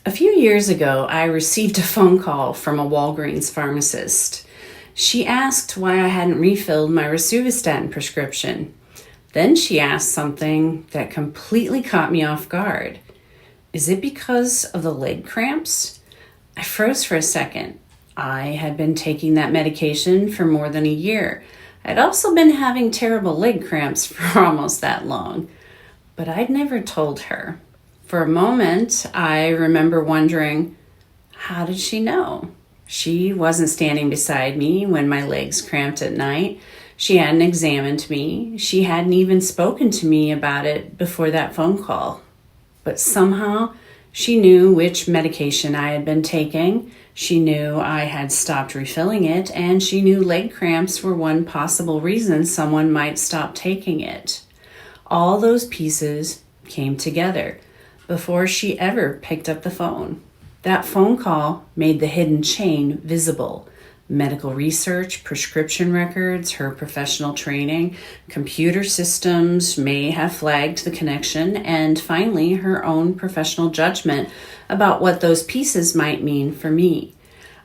A few years ago, I received a phone call from a Walgreens pharmacist. She asked why I hadn't refilled my rosuvastatin prescription. Then she asked something that completely caught me off guard. Is it because of the leg cramps? I froze for a second. I had been taking that medication for more than a year. I'd also been having terrible leg cramps for almost that long. But I'd never told her. For a moment, I remember wondering, how did she know? She wasn't standing beside me when my legs cramped at night. She hadn't examined me. She hadn't even spoken to me about it before that phone call. But somehow, she knew which medication I had been taking. She knew I had stopped refilling it, and she knew leg cramps were one possible reason someone might stop taking it. All those pieces came together before she ever picked up the phone. That phone call made the hidden chain visible. Medical research, prescription records, her professional training, computer systems may have flagged the connection, and finally, her own professional judgment about what those pieces might mean for me.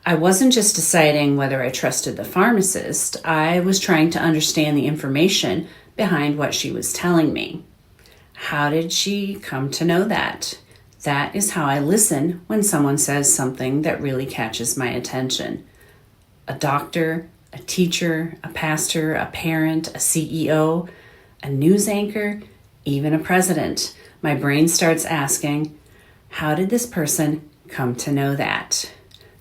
I wasn't just deciding whether I trusted the pharmacist, I was trying to understand the information behind what she was telling me. How did she come to know that? That is how I listen when someone says something that really catches my attention. A doctor, a teacher, a pastor, a parent, a CEO, a news anchor, even a president. My brain starts asking, how did this person come to know that?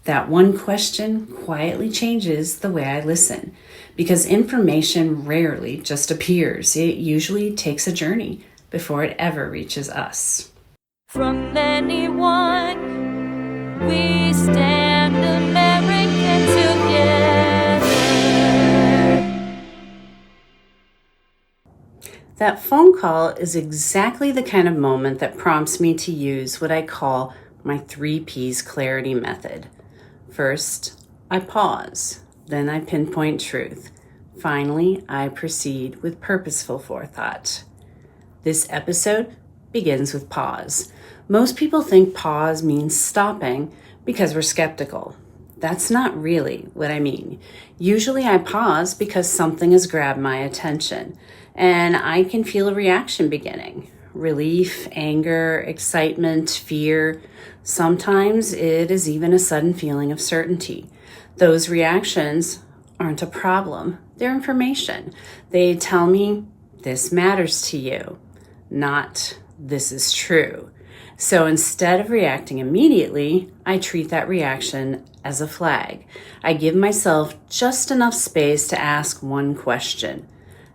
That one question quietly changes the way I listen, because information rarely just appears. It usually takes a journey before it ever reaches us. From anyone, we stand American together. That phone call is exactly the kind of moment that prompts me to use what I call my 3 P's clarity method. First, I pause. Then I pinpoint truth. Finally, I proceed with purposeful forethought. This episode begins with pause. Most people think pause means stopping because we're skeptical. That's not really what I mean. Usually I pause because something has grabbed my attention and I can feel a reaction beginning. Relief, anger, excitement, fear. Sometimes it is even a sudden feeling of certainty. Those reactions aren't a problem. They're information. They tell me this matters to you, not this is true. So instead of reacting immediately, I treat that reaction as a flag. I give myself just enough space to ask one question.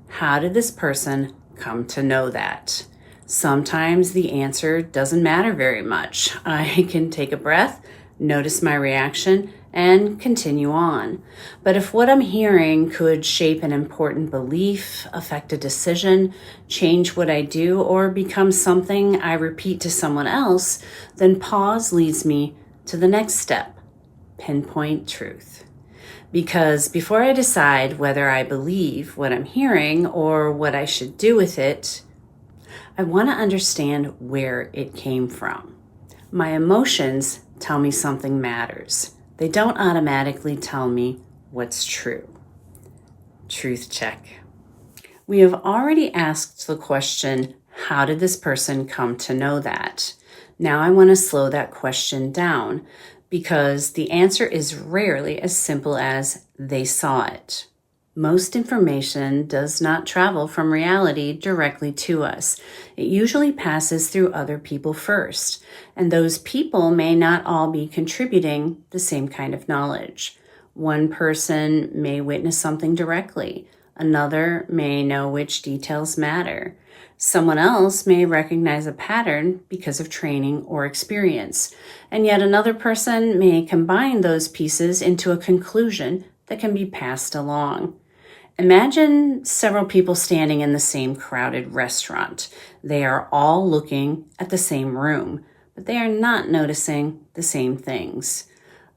How did this person come to know that? Sometimes the answer doesn't matter very much. I can take a breath, notice my reaction, and continue on. But if what I'm hearing could shape an important belief, affect a decision, change what I do, or become something I repeat to someone else, then pause leads me to the next step, pinpoint truth. Because before I decide whether I believe what I'm hearing or what I should do with it, I want to understand where it came from. My emotions tell me something matters. They don't automatically tell me what's true. Truth check. We have already asked the question, how did this person come to know that? Now I want to slow that question down because the answer is rarely as simple as they saw it. Most information does not travel from reality directly to us. It usually passes through other people first, and those people may not all be contributing the same kind of knowledge. One person may witness something directly. Another may know which details matter. Someone else may recognize a pattern because of training or experience, and yet another person may combine those pieces into a conclusion that can be passed along. Imagine several people standing in the same crowded restaurant. They are all looking at the same room, but they are not noticing the same things.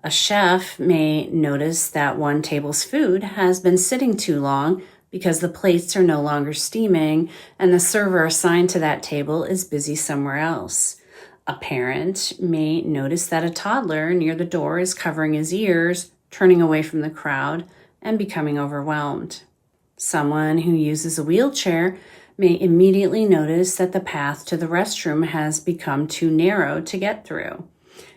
A chef may notice that one table's food has been sitting too long because the plates are no longer steaming and the server assigned to that table is busy somewhere else. A parent may notice that a toddler near the door is covering his ears, turning away from the crowd, and becoming overwhelmed. Someone who uses a wheelchair may immediately notice that the path to the restroom has become too narrow to get through.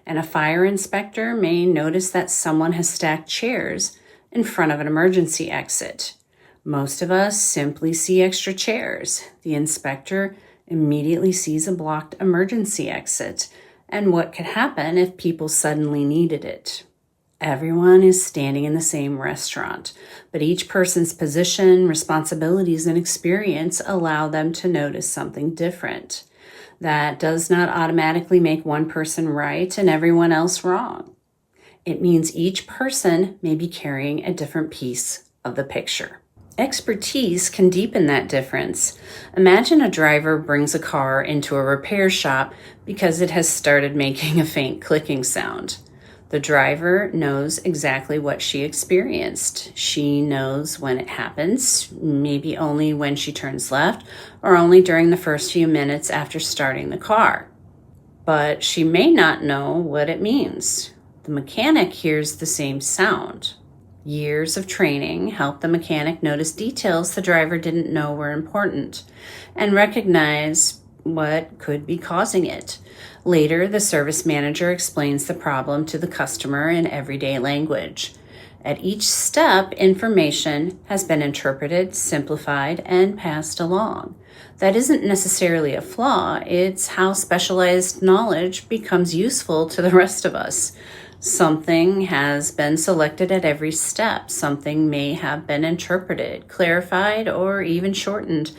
And a fire inspector may notice that someone has stacked chairs in front of an emergency exit. Most of us simply see extra chairs. The inspector immediately sees a blocked emergency exit and what could happen if people suddenly needed it. Everyone is standing in the same restaurant, but each person's position, responsibilities, and experience allow them to notice something different. That does not automatically make one person right and everyone else wrong. It means each person may be carrying a different piece of the picture. Expertise can deepen that difference. Imagine a driver brings a car into a repair shop because it has started making a faint clicking sound. The driver knows exactly what she experienced. She knows when it happens, maybe only when she turns left or only during the first few minutes after starting the car. But she may not know what it means. The mechanic hears the same sound. Years of training help the mechanic notice details the driver didn't know were important and recognize what could be causing it. Later, the service manager explains the problem to the customer in everyday language. At each step, information has been interpreted, simplified, and passed along. That isn't necessarily a flaw, it's how specialized knowledge becomes useful to the rest of us. Something has been selected at every step. Something may have been interpreted, clarified, or even shortened.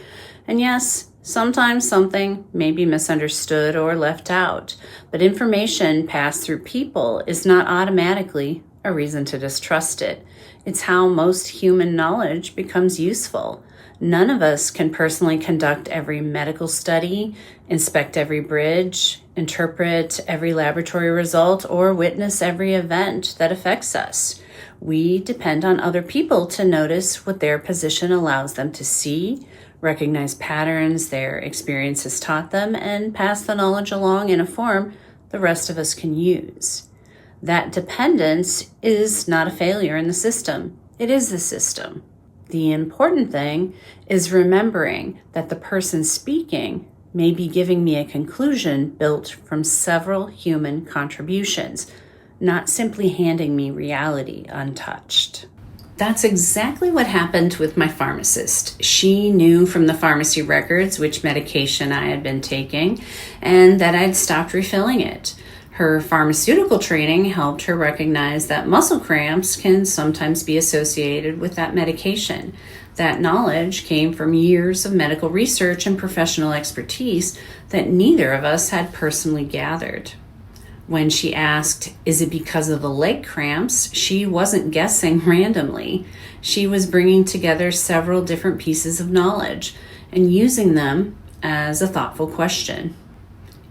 And yes, sometimes something may be misunderstood or left out, but information passed through people is not automatically a reason to distrust it. It's how most human knowledge becomes useful. None of us can personally conduct every medical study, inspect every bridge, interpret every laboratory result, or witness every event that affects us. We depend on other people to notice what their position allows them to see, recognize patterns their experience has taught them, and pass the knowledge along in a form the rest of us can use. That dependence is not a failure in the system. It is the system. The important thing is remembering that the person speaking may be giving me a conclusion built from several human contributions, not simply handing me reality untouched. That's exactly what happened with my pharmacist. She knew from the pharmacy records which medication I had been taking and that I'd stopped refilling it. Her pharmaceutical training helped her recognize that muscle cramps can sometimes be associated with that medication. That knowledge came from years of medical research and professional expertise that neither of us had personally gathered. When she asked, "Is it because of the leg cramps?" she wasn't guessing randomly. She was bringing together several different pieces of knowledge and using them as a thoughtful question.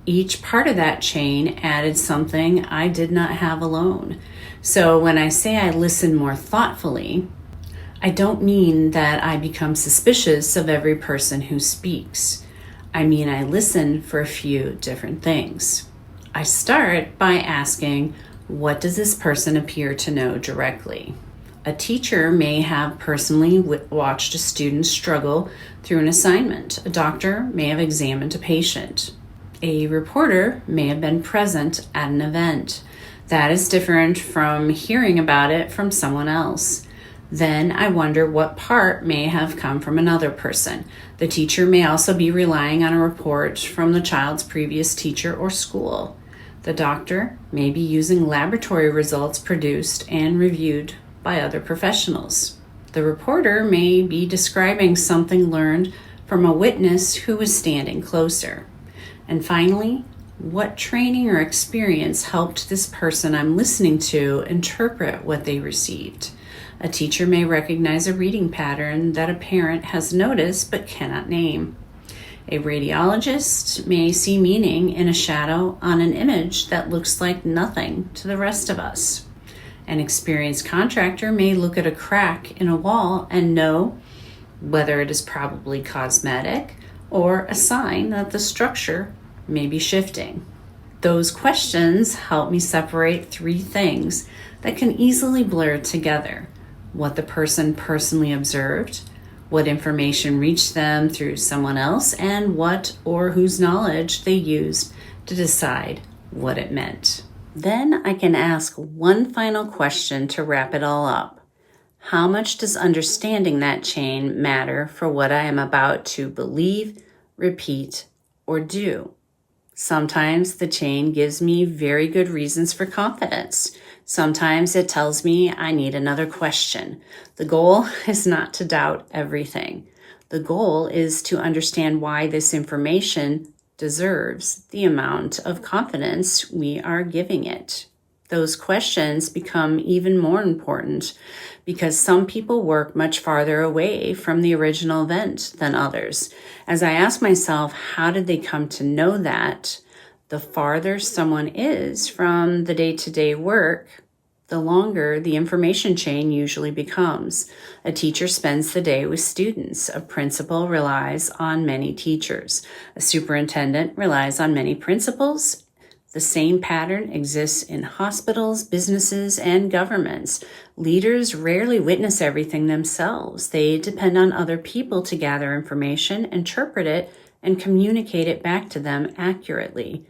Each part of that chain added something I did not have alone. So when I say I listen more thoughtfully, I don't mean that I become suspicious of every person who speaks. I mean I listen for a few different things. I start by asking, what does this person appear to know directly? A teacher may have personally watched a student struggle through an assignment. A doctor may have examined a patient. A reporter may have been present at an event. That is different from hearing about it from someone else. Then I wonder what part may have come from another person. The teacher may also be relying on a report from the child's previous teacher or school. The doctor may be using laboratory results produced and reviewed by other professionals. The reporter may be describing something learned from a witness who was standing closer. And finally, what training or experience helped this person I'm listening to interpret what they received? A teacher may recognize a reading pattern that a parent has noticed but cannot name. A radiologist may see meaning in a shadow on an image that looks like nothing to the rest of us. An experienced contractor may look at a crack in a wall and know whether it is probably cosmetic or a sign that the structure may be shifting. Those questions help me separate three things that can easily blur together: what the person personally observed, what information reached them through someone else, and what or whose knowledge they used to decide what it meant. Then I can ask one final question to wrap it all up. How much does understanding that chain matter for what I am about to believe, repeat, or do? Sometimes the chain gives me very good reasons for confidence. Sometimes it tells me I need another question. The goal is not to doubt everything. The goal is to understand why this information deserves the amount of confidence we are giving it. Those questions become even more important because some people work much farther away from the original event than others. As I ask myself, how did they come to know that? The farther someone is from the day-to-day work, the longer the information chain usually becomes. A teacher spends the day with students. A principal relies on many teachers. A superintendent relies on many principals. The same pattern exists in hospitals, businesses, and governments. Leaders rarely witness everything themselves. They depend on other people to gather information, interpret it, and communicate it back to them accurately.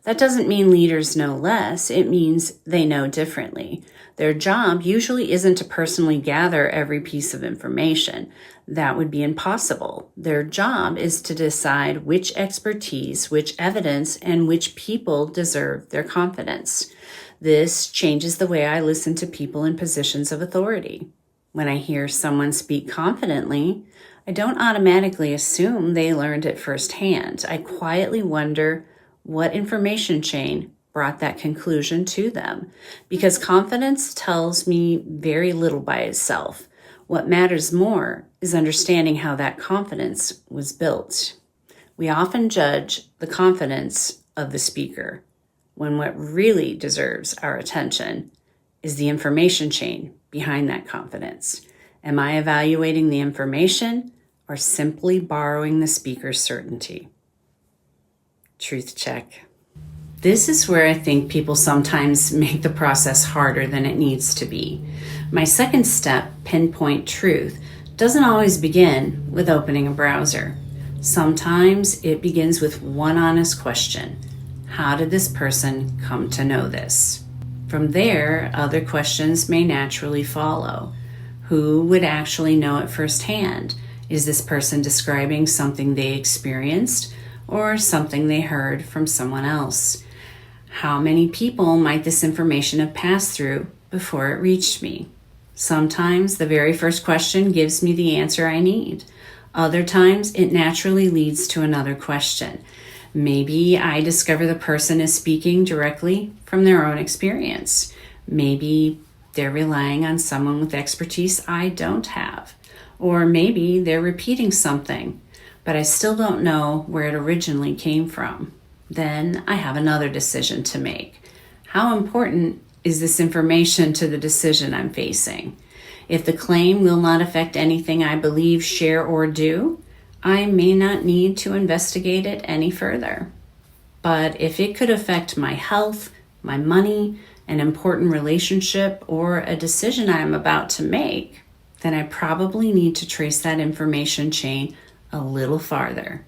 That doesn't mean leaders know less. It means they know differently. Their job usually isn't to personally gather every piece of information. That would be impossible. Their job is to decide which expertise, which evidence, and which people deserve their confidence. This changes the way I listen to people in positions of authority. When I hear someone speak confidently, I don't automatically assume they learned it firsthand. I quietly wonder what information chain brought that conclusion to them, because confidence tells me very little by itself. What matters more is understanding how that confidence was built. We often judge the confidence of the speaker, when what really deserves our attention is the information chain behind that confidence. Am I evaluating the information or simply borrowing the speaker's certainty? Truth check. This is where I think people sometimes make the process harder than it needs to be. My second step, Pinpoint Truth, doesn't always begin with opening a browser. Sometimes it begins with one honest question. How did this person come to know this? From there, other questions may naturally follow. Who would actually know it firsthand? Is this person describing something they experienced or something they heard from someone else? How many people might this information have passed through before it reached me? Sometimes the very first question gives me the answer I need. Other times it naturally leads to another question. Maybe I discover the person is speaking directly from their own experience. Maybe they're relying on someone with expertise I don't have. Or maybe they're repeating something, but I still don't know where it originally came from. Then I have another decision to make. How important is this information to the decision I'm facing? If the claim will not affect anything I believe, share, or do, I may not need to investigate it any further. But if it could affect my health, my money, an important relationship, or a decision I am about to make, then I probably need to trace that information chain a little farther.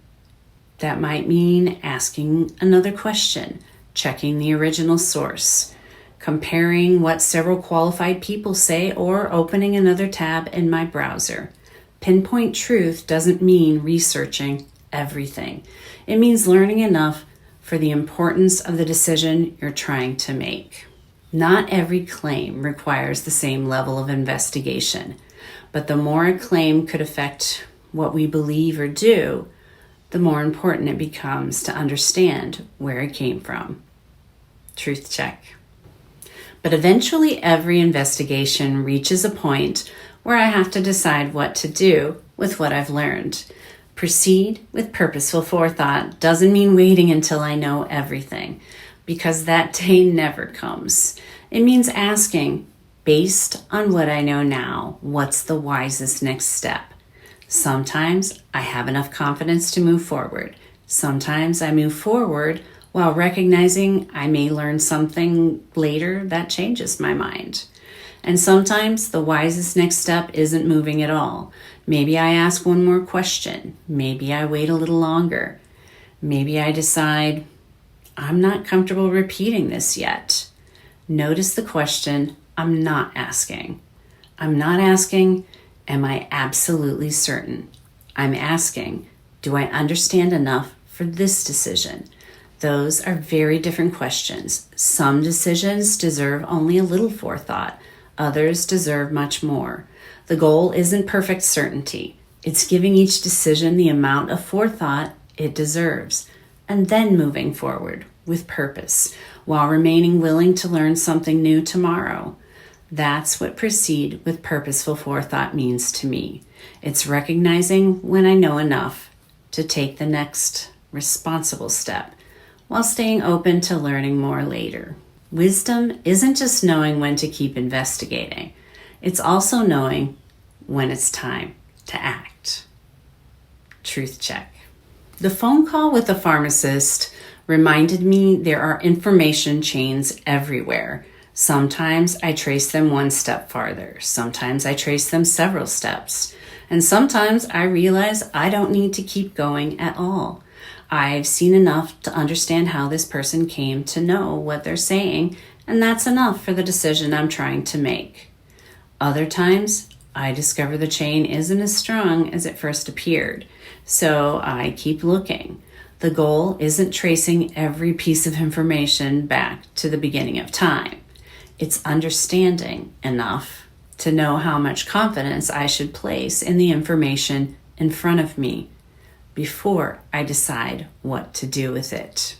That might mean asking another question, checking the original source, comparing what several qualified people say, or opening another tab in my browser. Pinpoint truth doesn't mean researching everything. It means learning enough for the importance of the decision you're trying to make. Not every claim requires the same level of investigation, but the more a claim could affect what we believe or do, the more important it becomes to understand where it came from. Truth check. But eventually every investigation reaches a point where I have to decide what to do with what I've learned. Proceed with purposeful forethought doesn't mean waiting until I know everything, because that day never comes. It means asking, based on what I know now, what's the wisest next step? Sometimes I have enough confidence to move forward. Sometimes I move forward while recognizing I may learn something later that changes my mind. And sometimes the wisest next step isn't moving at all. Maybe I ask one more question. Maybe I wait a little longer. Maybe I decide I'm not comfortable repeating this yet. Notice the question I'm not asking. I'm not asking, am I absolutely certain? I'm asking, do I understand enough for this decision? Those are very different questions. Some decisions deserve only a little forethought. Others deserve much more. The goal isn't perfect certainty. It's giving each decision the amount of forethought it deserves, and then moving forward with purpose while remaining willing to learn something new tomorrow. That's what proceed with purposeful forethought means to me. It's recognizing when I know enough to take the next responsible step while staying open to learning more later. Wisdom isn't just knowing when to keep investigating. It's also knowing when it's time to act. Truth check. The phone call with the pharmacist reminded me there are information chains everywhere. Sometimes I trace them one step farther. Sometimes I trace them several steps. And sometimes I realize I don't need to keep going at all. I've seen enough to understand how this person came to know what they're saying, and that's enough for the decision I'm trying to make. Other times, I discover the chain isn't as strong as it first appeared, so I keep looking. The goal isn't tracing every piece of information back to the beginning of time. It's understanding enough to know how much confidence I should place in the information in front of me before I decide what to do with it.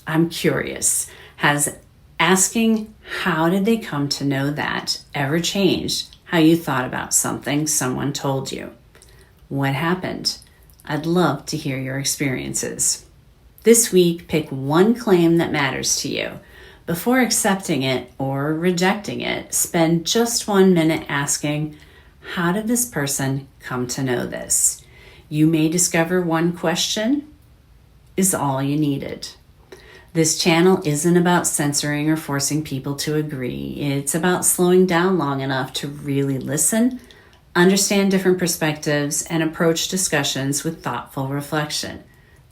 I'm curious, has asking how did they come to know that ever changed how you thought about something someone told you? What happened? I'd love to hear your experiences. This week, pick one claim that matters to you. Before accepting it or rejecting it, spend just 1 minute asking, how did this person come to know this? You may discover one question is all you needed. This channel isn't about censoring or forcing people to agree. It's about slowing down long enough to really listen, understand different perspectives, and approach discussions with thoughtful reflection.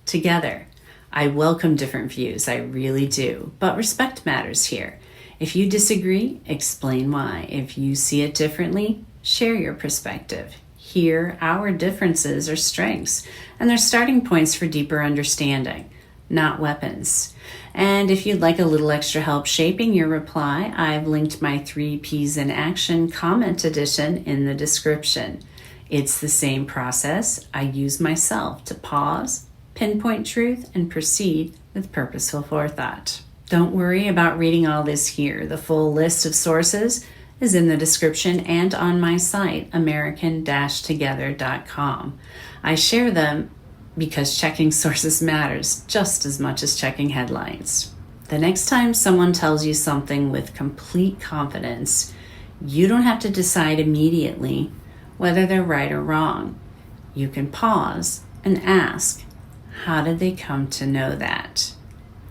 Together, I welcome different views, I really do, but respect matters here. If you disagree, explain why. If you see it differently, share your perspective. Here, our differences are strengths, and they're starting points for deeper understanding, not weapons. And if you'd like a little extra help shaping your reply, I've linked my 3 Ps in Action comment edition in the description. It's the same process I use myself to pause, pinpoint truth, and proceed with purposeful forethought. Don't worry about reading all this here. The full list of sources is in the description and on my site, american-together.com. I share them because checking sources matters just as much as checking headlines. The next time someone tells you something with complete confidence, you don't have to decide immediately whether they're right or wrong. You can pause and ask, how did they come to know that?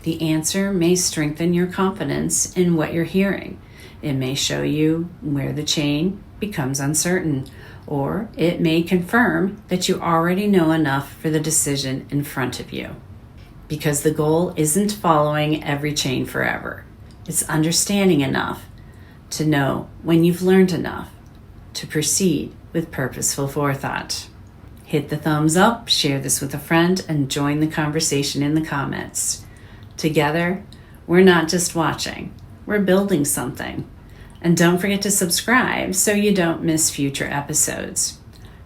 The answer may strengthen your confidence in what you're hearing. It may show you where the chain becomes uncertain, or it may confirm that you already know enough for the decision in front of you. Because the goal isn't following every chain forever. It's understanding enough to know when you've learned enough to proceed with purposeful forethought. Hit the thumbs up, share this with a friend, and join the conversation in the comments. Together, we're not just watching, we're building something. And don't forget to subscribe so you don't miss future episodes.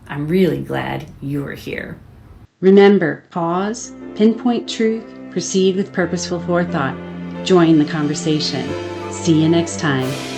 I'm really glad you are here. Remember, pause, pinpoint truth, proceed with purposeful forethought. Join the conversation. See you next time.